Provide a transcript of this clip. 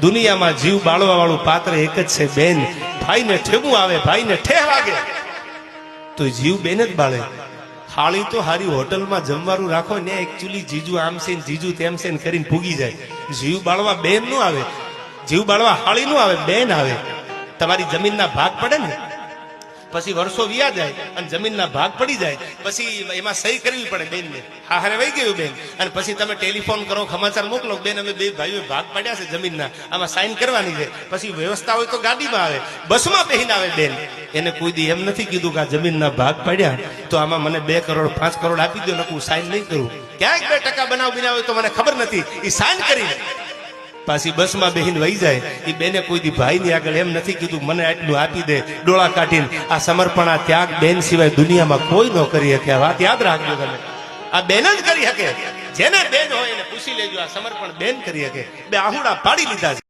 દુનિયામાં જીવ બાળવા વાળું પાત્ર એક જ છે બેન. ભાઈને ઠેવું આવે, ભાઈને ઠેહ વાગે તો જીવ બેન જ બાળે. હાળી તો હારી હોટલમાં જમવાનું રાખો ને એકચ્યુઅલી જીજુ આમ છે ને જીજુ તેમ છે ને કરીને ભૂગી જાય. જીવ બાળવા બેન નું આવે, જીવ બાળવા હાળી નું આવે, બેન આવે. તમારી જમીનના ભાગ પડે ને પછી વર્ષો વ્યા જાય અને જમીનના ભાગ પડી જાય પછી એમાં સહી કરવી પડે બેન ને. હા હારે વહી ગયું બેન. અને પછી તમે ટેલિફોન કરો, સમાચાર મોકલો, બેન અમે બે ભાઈઓ ભાગ પાડ્યા છે જમીનના, આમાં સાઈન કરવાની છે. પછી વ્યવસ્થા હોય તો ગાડીમાં આવે, બસમાં બેહીને આવે બેન. એને કોઈ દી એમ નથી કીધું કે આ જમીનના ભાગ પાડ્યા તો આમાં મને 2 કરોડ 5 કરોડ આપી દો, નકું સાઈન નહીં કરું. ક્યાંક 2% બનાવ બન્યા હોય તો મને ખબર નથી, એ સાઈન કરી પાછી બસમાં બેહીને વહી જાય. એ બેને કોઈ દી ભાઈની આગળ એમ નથી કીધું મને આટલું આપી દે, ડોળા કાઢીને. આ સમર્પણ, આ ત્યાગ બેન સિવાય દુનિયામાં કોઈ ન કરી શકે. આ વાત યાદ રાખજો તમે, આ બેન જ કરી શકે. જેને બેન હોય એને પૂછી લેજો, આ સમર્પણ બેન કરી શકે. બે આહુડા પાડી લીધા છે.